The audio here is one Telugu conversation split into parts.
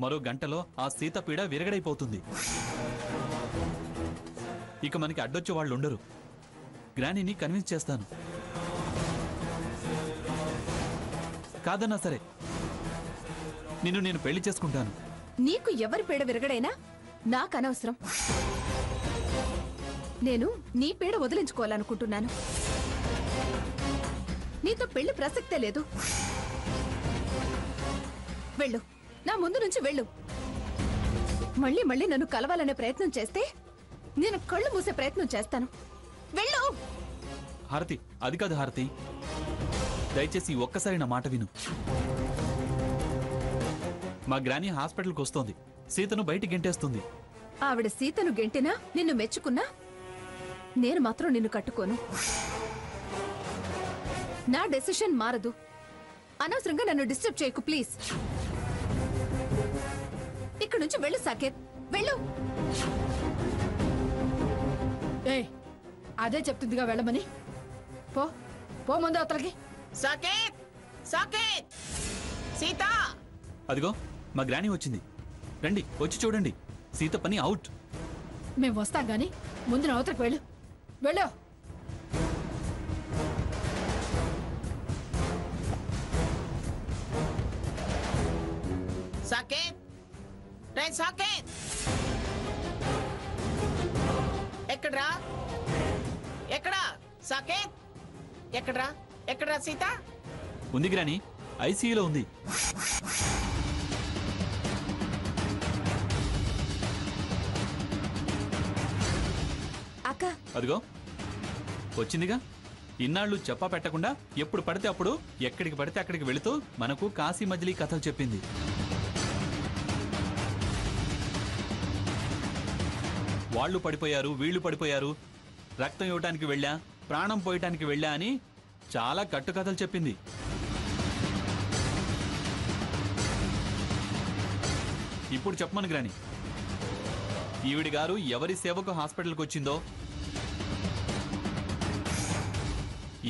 మరో గంటలో ఆ సీత పీడ విరగడైపోతుంది. ఇక మనకి అడ్డొచ్చే వాళ్ళు ఉండరు. గ్రానీని కన్విన్స్ చేస్తాను. కాదన్నా సరే నిన్ను నేను పెళ్లి చేసుకుంటాను. నీకు ఎవరి పీడ విరగడైనా నాకు అనవసరం. నేను నీ పీడ వదిలించుకోవాలనుకుంటున్నాను. నీతో పెళ్లి ప్రసక్తే లేదు. వెళ్ళు, నా ముందు నుంచి వెళ్ళు. మళ్ళీ మళ్ళీ నన్ను కలవాలనే ప్రయత్నం చేస్తే నేను కళ్ళు మూసే ప్రయత్నం చేస్తాను. వెళ్ళు. హారతి, అది కాదు హారతి, దయచేసి ఒక్కసారి నా మాట విను. మా గ్రాని హాస్పిటల్కి వస్తోంది. సీతను బయటికి గెంటేస్తుంది. ఆవిడ సీతను గెంటినా నిన్ను మెచ్చుకున్నా నేను మాత్రం నిన్ను కట్టుకోను. నా డెసిషన్ మారదు. అనవసరంగా నన్ను డిస్టర్బ్ చేయకు ప్లీజ్. ఇక్కడ నుంచి వెళ్ళు సాకేత్, వెళ్ళు. అదే చెప్తుందిగా వెళ్ళమని. పో పో ముందు అవతలకి. సాకేత్, సాకేత్, సీత. అదిగో మా గ్రాని వచ్చింది. రండి, వచ్చి చూడండి. సీత పని అవుట్. మేము వస్తాం గాని ముందు అవతలకి వెళ్ళు. వెళ్ళు. సాకేత్, రే సాకేత్, ఎక్కడ్రా? ఎక్కడా సాకేత్? ఎక్కడ్రా? ఎక్కడ్రా సీత? ఉంది గ్రాని, ఐసీయూలో ఉంది. అక్క, అదిగో వచ్చిందిగా. ఇన్నాళ్ళు చెప్పా పెట్టకుండా ఎప్పుడు పడితే అప్పుడు ఎక్కడికి పడితే అక్కడికి వెళుతూ మనకు కాశీ మజిలీ కథలు చెప్పింది. వాళ్ళు పడిపోయారు, వీళ్ళు పడిపోయారు, రక్తం ఇవ్వటానికి వెళ్ళా, ప్రాణం పోయటానికి వెళ్ళా అని చాలా కట్టుకథలు చెప్పింది. ఇప్పుడు చెప్పమను గ్రాని, ఈవిడి గారు ఎవరి సేవకు హాస్పిటల్కి వచ్చిందో,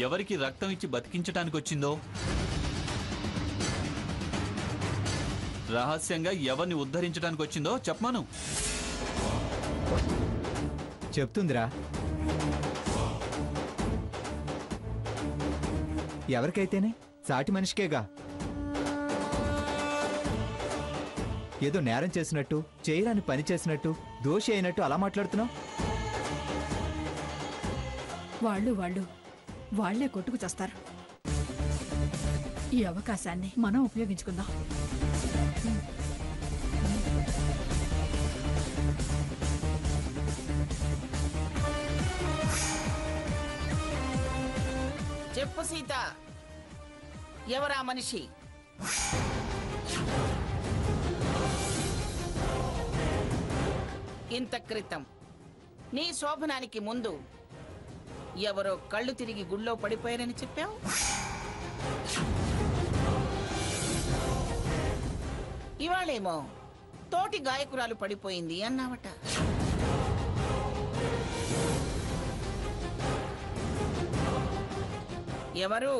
ఎవరికి రక్తం ఇచ్చి బతికించటానికి వచ్చిందో, రహస్యంగా ఎవరిని ఉద్ధరించడానికి వచ్చిందో చెప్పమను. చెప్తుందిరా. ఎవరికైతేనే సాటి మనిషికేగా. ఏదో నేరం చేసినట్టు, చేయరాని పని చేసినట్టు, దోషి అయినట్టు అలా మాట్లాడుతున్నావు. వాళ్లే కొట్టుకు చేస్తారు. ఈ అవకాశాన్ని మనం ఉపయోగించుకుందాం. చెప్పు సీత, ఎవరా మనిషి? ఇంత క్రితం నీ శోభనానికి ముందు ఎవరో కళ్ళు తిరిగి గుళ్ళో పడిపోయారని చెప్పావు. ఇవాళేమో తోటి గాయకురాలు పడిపోయింది అన్నావట. ఎవరు?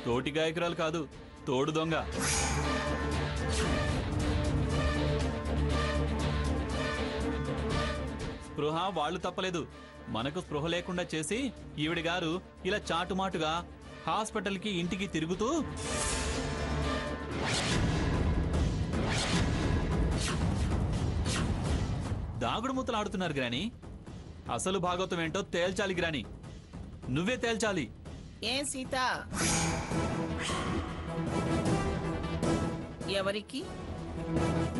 తోటి గాయకురాలు కాదు, తోడు దొంగ. స్పృహ వాళ్ళు తప్పలేదు. మనకు స్పృహ లేకుండా చేసి ఈవిడి గారు ఇలా చాటుమాటుగా హాస్పిటల్కి ఇంటికి తిరుగుతూ దాగుడు మూతలు ఆడుతున్నారు గ్రాని. అసలు భాగవతం ఏంటో తేల్చాలి గ్రాని, నువ్వే తేల్చాలి. ఏం సీత, ఎవరికి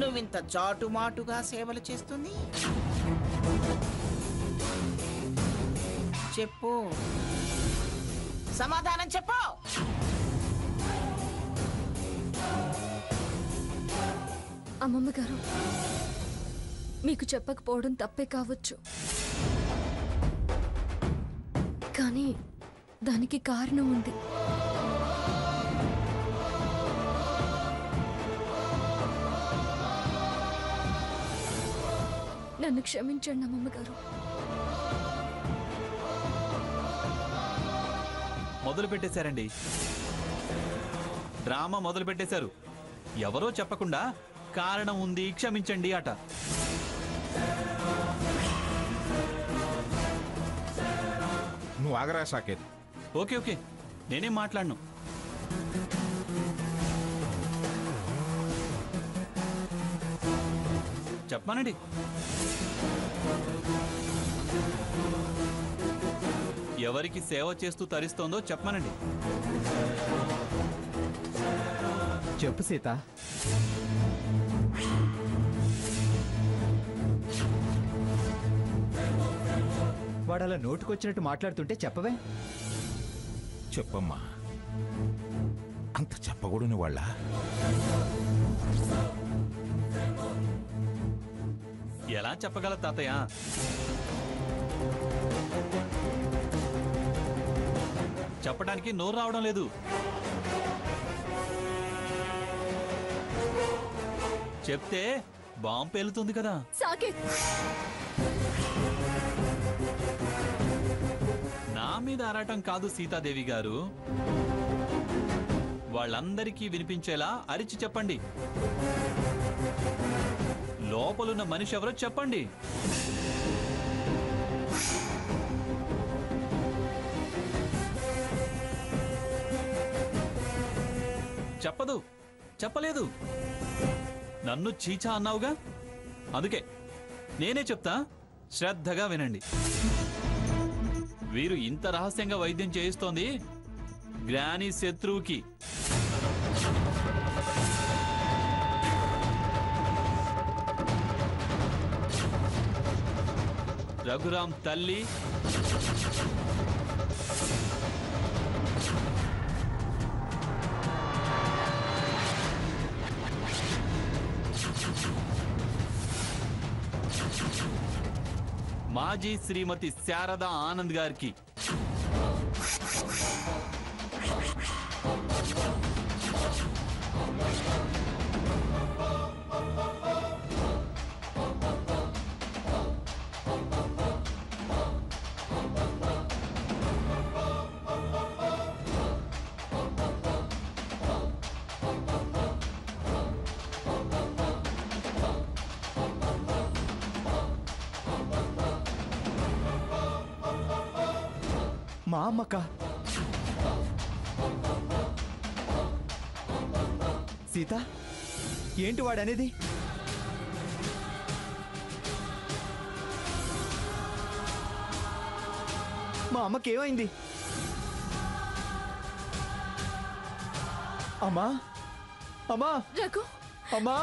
నువ్వింత చాటుమాటుగా సేవలు చేస్తుంది? చెప్పు, సమాధానం చెప్పు. అమ్మమ్మ గారు, మీకు చెప్పకపోవడం తప్పే కావచ్చు, కానీ దానికి కారణం ఉంది. నన్ను క్షమించండి అమ్మమ్మ గారు. మొదలు పెట్టేశారండి, డ్రామా మొదలు పెట్టేశారు. ఎవరో చెప్పకుండా కారణం ఉంది క్షమించండి అట. నువ్వు ఆగరా సాకేత్. ఓకే ఓకే, నేనేం మాట్లాడను. చెప్పమానండి. ఎవరికి సేవ చేస్తూ తరిస్తోందో చెప్పమానండి. చెప్పు సీత. వాడు అలా నోటుకొచ్చినట్టు మాట్లాడుతుంటే చెప్పవే. చెప్పమ్మా. అంత చెప్పకూడని వాళ్ళ? ఎలా చెప్పగల తాతయ్య? చెప్పడానికి నోరు రావడం లేదు. చెప్తే బాంబు పేలుతుంది కదా. సాకేత్, నా మీద ఆరాటం కాదు సీతాదేవి గారు. వాళ్ళందరికీ వినిపించేలా అరిచి చెప్పండి. లోపలున్న మనిషి ఎవరో చెప్పండి. చెప్పదు, చెప్పలేదు. నన్ను చీచా అన్నావుగా, అందుకే నేనే చెప్తా, శ్రద్ధగా వినండి. వీరు ఇంత రహస్యంగా వైద్యం చేయిస్తోంది గ్రానీ శత్రువుకి. రఘురాం తల్లి, మాజీ శ్రీమతి శారదా ఆనంద్ గారికి, మా అమ్మక. సీత, ఏంటి వాడనేది? మా అమ్మకేమైంది? అమ్మా, అమ్మా, రఘు, అమ్మా.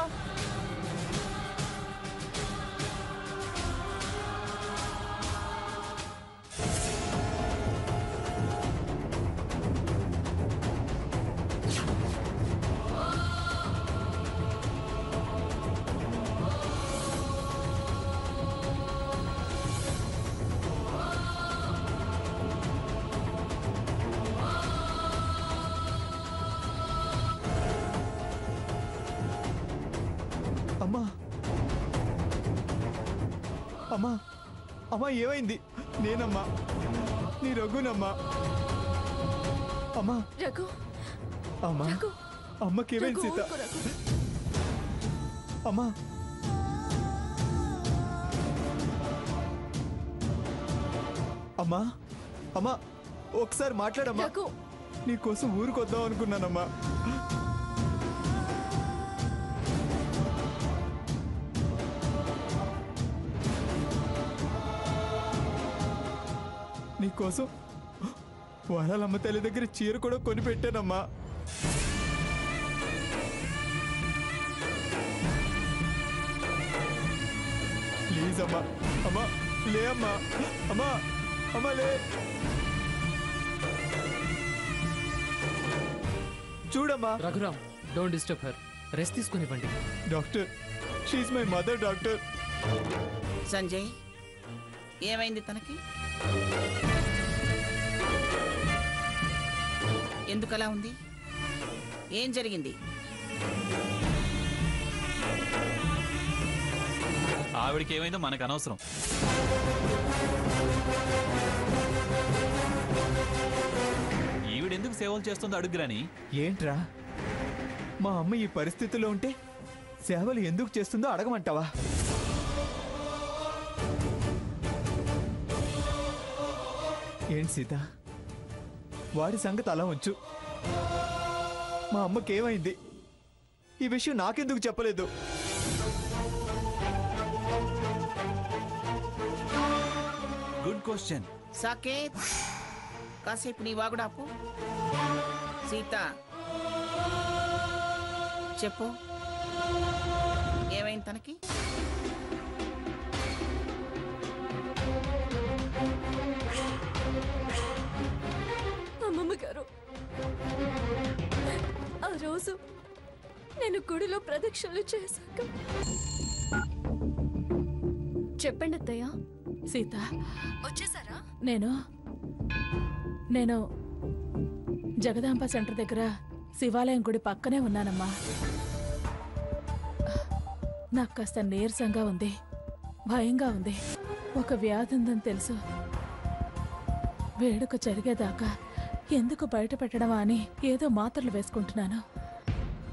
అమ్మా, అమ్మా, అమ్మా ఏమైంది? నేనమ్మా, నీ రఘునమ్మా. అమ్మా, రఘు, అమ్మా, రఘు, అమ్మకేమైంది సీత? ఊరుకో రఘు. అమ్మా, అమ్మా, అమ్మా ఒకసారి మాట్లాడమ్మా. రఘు, నీకోసం ఊరుకొద్దాం అనుకున్నానమ్మా. నీకోసం వరాలమ్మ తల్లి దగ్గర చీర కూడా కొని పెట్టానమ్మా. ప్లీజ్ అమ్మా, అమ్మా లే అమ్మా, అమ్మా, అమ్మా లే. చూడమ్మా. Raghuram, don't disturb her. Rest తీసుకునివ్వండి. Doctor, she's my mother doctor. Sanjay, ఏమైంది తనకి? ఎందుకలా ఉంది? ఏం జరిగింది? ఆవిడికి ఏమైందో మనకు అనవసరం. ఈవిడెందుకు సేవలు చేస్తుందో అడుగురాని. ఏంట్రా? మా అమ్మ ఈ పరిస్థితిలో ఉంటే సేవలు ఎందుకు చేస్తుందో అడగమంటావా? ఏంటి సీత, వాడి సంగతి అలా ఉంచు. మా అమ్మకేమైంది? ఈ విషయం నాకెందుకు చెప్పలేదు? Good question. సాకేత్, కాసేపు నీ వాగుడాపు. సీత, చెప్పు, ఏమైంది తనకి? అమ్మమ్మ గారు, ఆ రోజు నేను గుడిలో ప్రదక్షిణలు చేశాక చెప్పండి అత్తయ్య. సీత, వచ్చేసారా? నేను జగదాంబ సెంటర్ దగ్గర శివాలయం గుడి పక్కనే ఉన్నానమ్మా. నాకు కాస్త నీరసంగా ఉంది, భయంగా ఉంది. ఒక వ్యాధి ఉందని తెలుసు. వేడుక జరిగేదాకా ఎందుకు బయట పెట్టడమా అని ఏదో మాత్రలు వేసుకుంటున్నాను.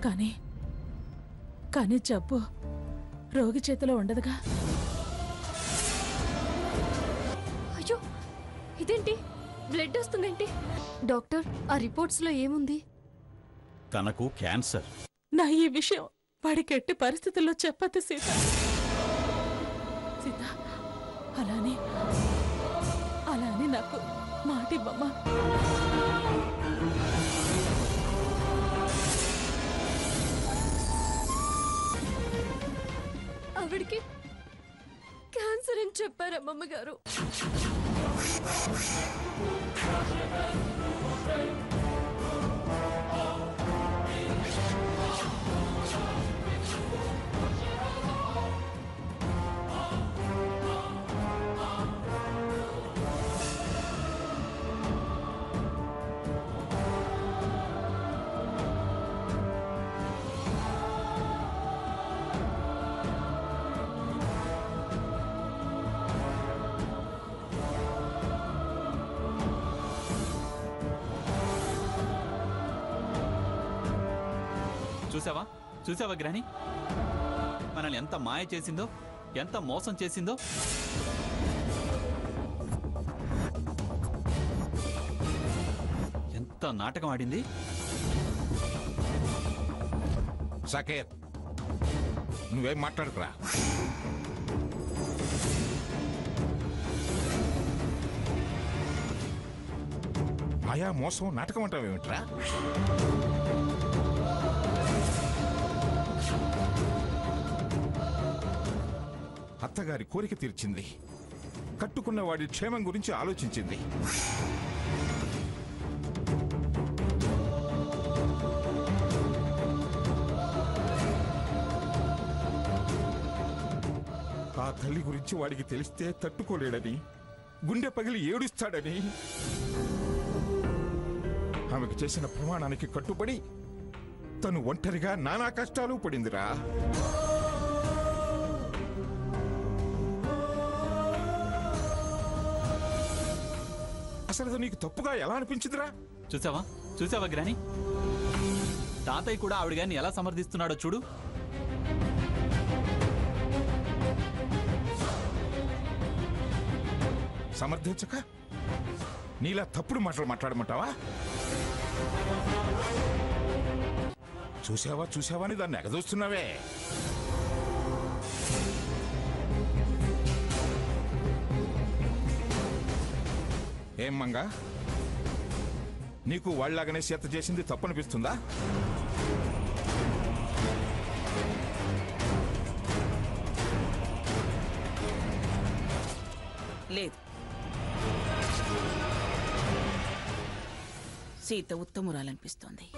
కానీ జబ్బు రోగి చేతిలో ఉండదుగా. అయ్యో, ఇదేంటి? బ్లడ్ వస్తుందేంటి? డాక్టర్, ఆ రిపోర్ట్స్ లో ఏముంది? తనకు క్యాన్సర్. నా ఈ విషయం వాడికి ఎట్టి పరిస్థితుల్లో చెప్పద్దు సీత. సీత, అలానే నాకు మాటివ్వమ్మా. ఆవిడికి క్యాన్సర్ అని చెప్పారు అమ్మమ్మ గారు. చూసావా గ్రాని, మనల్ని ఎంత మాయ చేసిందో, ఎంత మోసం చేసిందో. ఎంత నాటకం ఆడింది. సాకేత్, నువ్వేం మాట్లాడుకురా. మాయా మోసం నాటకం అంటావేమిట్రా? అత్తగారి కోరిక తీర్చింది, కట్టుకున్న వాడి క్షేమం గురించి ఆలోచించింది. ఆ తల్లి గురించి వాడికి తెలిస్తే తట్టుకోలేడని, గుండె పగిలి ఏడుస్తాడని ఆమెకు చేసిన ప్రమాణానికి కట్టుబడి తను ఒంటరిగా నానా కష్టాలు పడిందిరా. అసలు నీకు తప్పుగా ఎలా అనిపించిందిరా? చూసావా గ్రాని, తాతయ్య కూడా ఆవిడ గారిని ఎలా సమర్థిస్తున్నాడో చూడు. సమర్థించక నీలా తప్పుడు మాటలు మాట్లాడమంటావా? చూసావా అని దాన్ని ఎగదోస్తున్నావే. ఏం మంగా, నీకు వాళ్ళలాగానే చేత చేసింది తప్పనిపిస్తుందా? లేదు, సీత ఉత్తమురాలనిపిస్తోంది.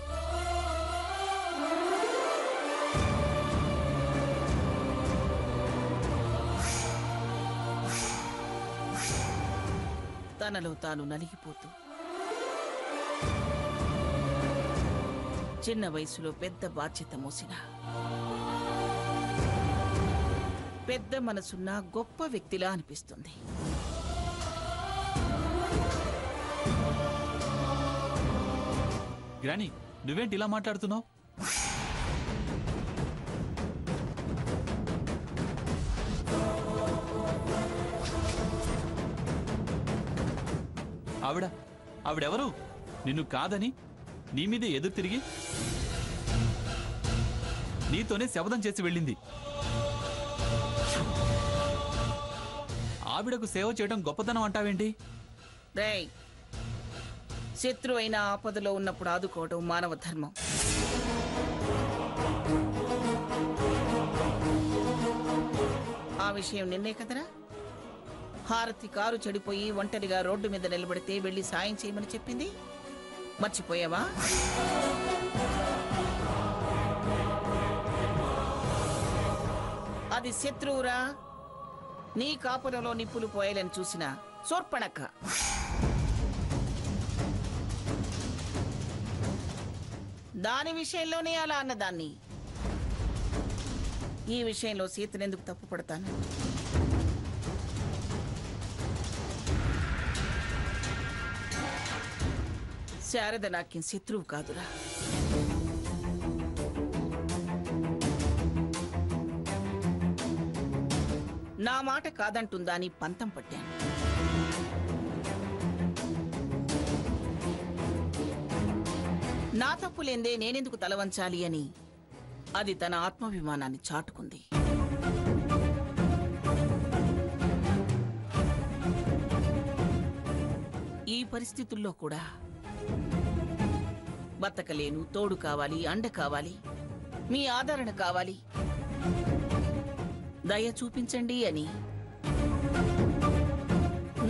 తనలో తాను నలిగిపోతూ చిన్న వయసులో పెద్ద బాధ్యత మోసిన పెద్ద మనసున్న గొప్ప వ్యక్తిలా అనిపిస్తుంది. గ్రాని, నువ్వేంటి ఇలా మాట్లాడుతున్నావు? ఆవిడెవరు? నిన్ను కాదని నీ మీదే ఎదురు తిరిగి నీతోనే శపథం చేసి వెళ్ళింది. ఆవిడకు సేవ చేయడం గొప్పతనం అంటావేంటి? రేయ్, శత్రువు అయిన ఆపదలో ఉన్నప్పుడు ఆదుకోవడం మానవ ధర్మం. ఆ విషయం నిన్నే కదరా హారతి కారు చెడిపోయి ఒంటరిగా రోడ్డు మీద నిలబడితే వెళ్ళి సాయం చేయమని చెప్పింది? మర్చిపోయావా? అది శత్రువురా. నీ కాపురంలో నిప్పులు పోయాలని చూసిన సోర్పణక్క. దాని విషయంలోనే అలా అన్నదాన్ని. ఈ విషయంలో సీతనెందుకు తప్పు పడతాను? శారద నాకేం శత్రువు కాదురా. నా మాట కాదంటుందా అని పంతం పట్టాను. నా తప్పు లేందే నేనెందుకు తలవంచాలి అని అది తన ఆత్మాభిమానాన్ని చాటుకుంది. ఈ పరిస్థితుల్లో కూడా బతకలేను, తోడు కావాలి, అండ కావాలి, మీ ఆదరణ కావాలి, దయ చూపించండి అని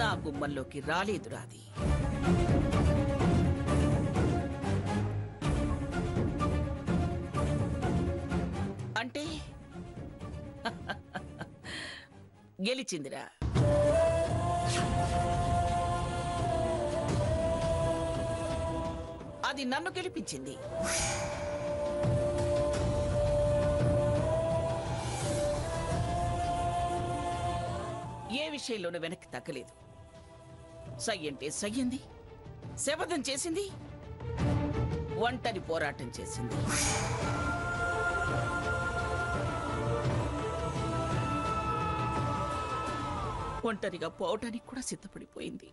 నా గుమ్మంలోకి రాలేదురా అది. అంటే గెలిచిందిరా. అది నన్ను గెలిపించింది. ఏ విషయంలోనూ వెనక్కి తగ్గలేదు. సై అంటే సయ్యింది, శపథం చేసింది, ఒంటరి పోరాటం చేసింది. ఒంటరిగా పోవటానికి కూడా సిద్ధపడిపోయింది.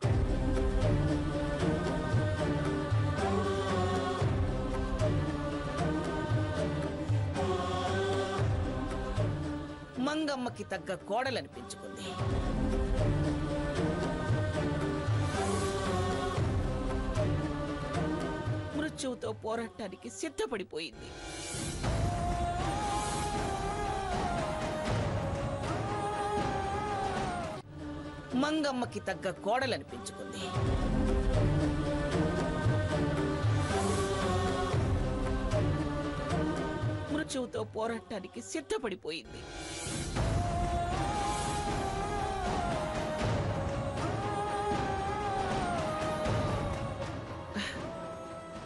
మంగమ్మకి తగ్గ కోడలనిపించుకుంది. మృత్యువుతో పోరాటానికి సిద్ధపడిపోయింది. మంగమ్మకి తగ్గ కోడలనిపించుకుంది. మృత్యువుతో పోరాటానికి సిద్ధపడిపోయింది.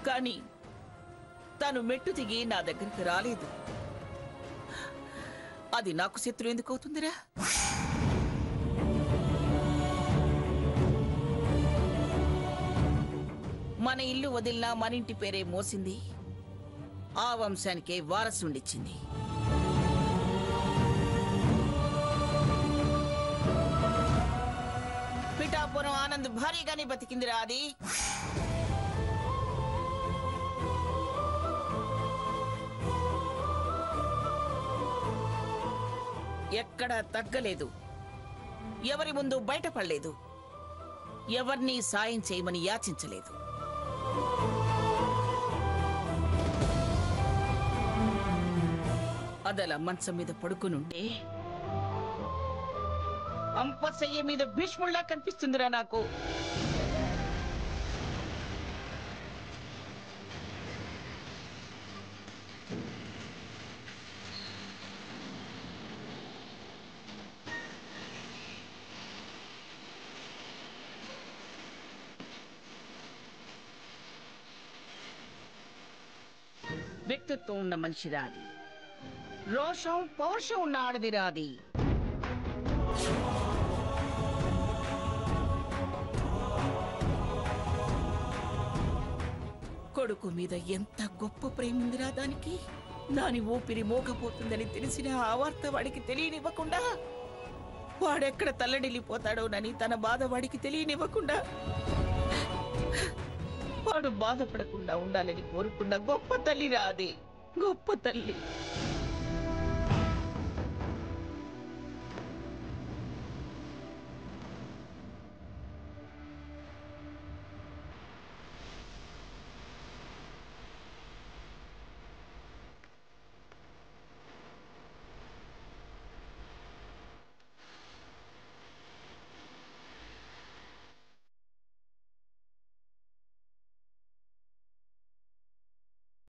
కానీ తను మెట్టు దిగి నా దగ్గరికి రాలేదు. అది నాకు శత్రు ఎందుకు అవుతుందిరా? మన ఇల్లు వదిలినా మన ఇంటి పేరే మోసింది. ఆ వంశానికే వారసుండిచ్చింది. పిఠాపురం ఆనంద్ భారీగానే బతికిందిరా అది. ఎక్కడా తగ్గలేదు, ఎవరి ముందు బయటపడలేదు, ఎవరినీ సాయం చేయమని యాచించలేదు. అదలా మంచం మీద పడుకునుంటే అంపశయ్య మీద భీష్ముళ్లా కనిపిస్తుందిరా నాకు. వ్యక్తిత్వం ఉన్న మనిషి రాది, రోషం పౌరుషం ఉన్న ఆడది రాది. కొడుకు మీద ఎంత గొప్ప ప్రేమ ఉందిరా దానికి. దాని ఊపిరి మోగపోతుందని తెలిసిన ఆ వార్త వాడికి తెలియనివ్వకుండా, వాడెక్కడ తల్లడిల్లిపోతాడోనని తన బాధ వాడికి తెలియనివ్వకుండా వాడు బాధపడకుండా ఉండాలని కోరుకున్న గొప్ప తల్లి రాది, గొప్ప తల్లి.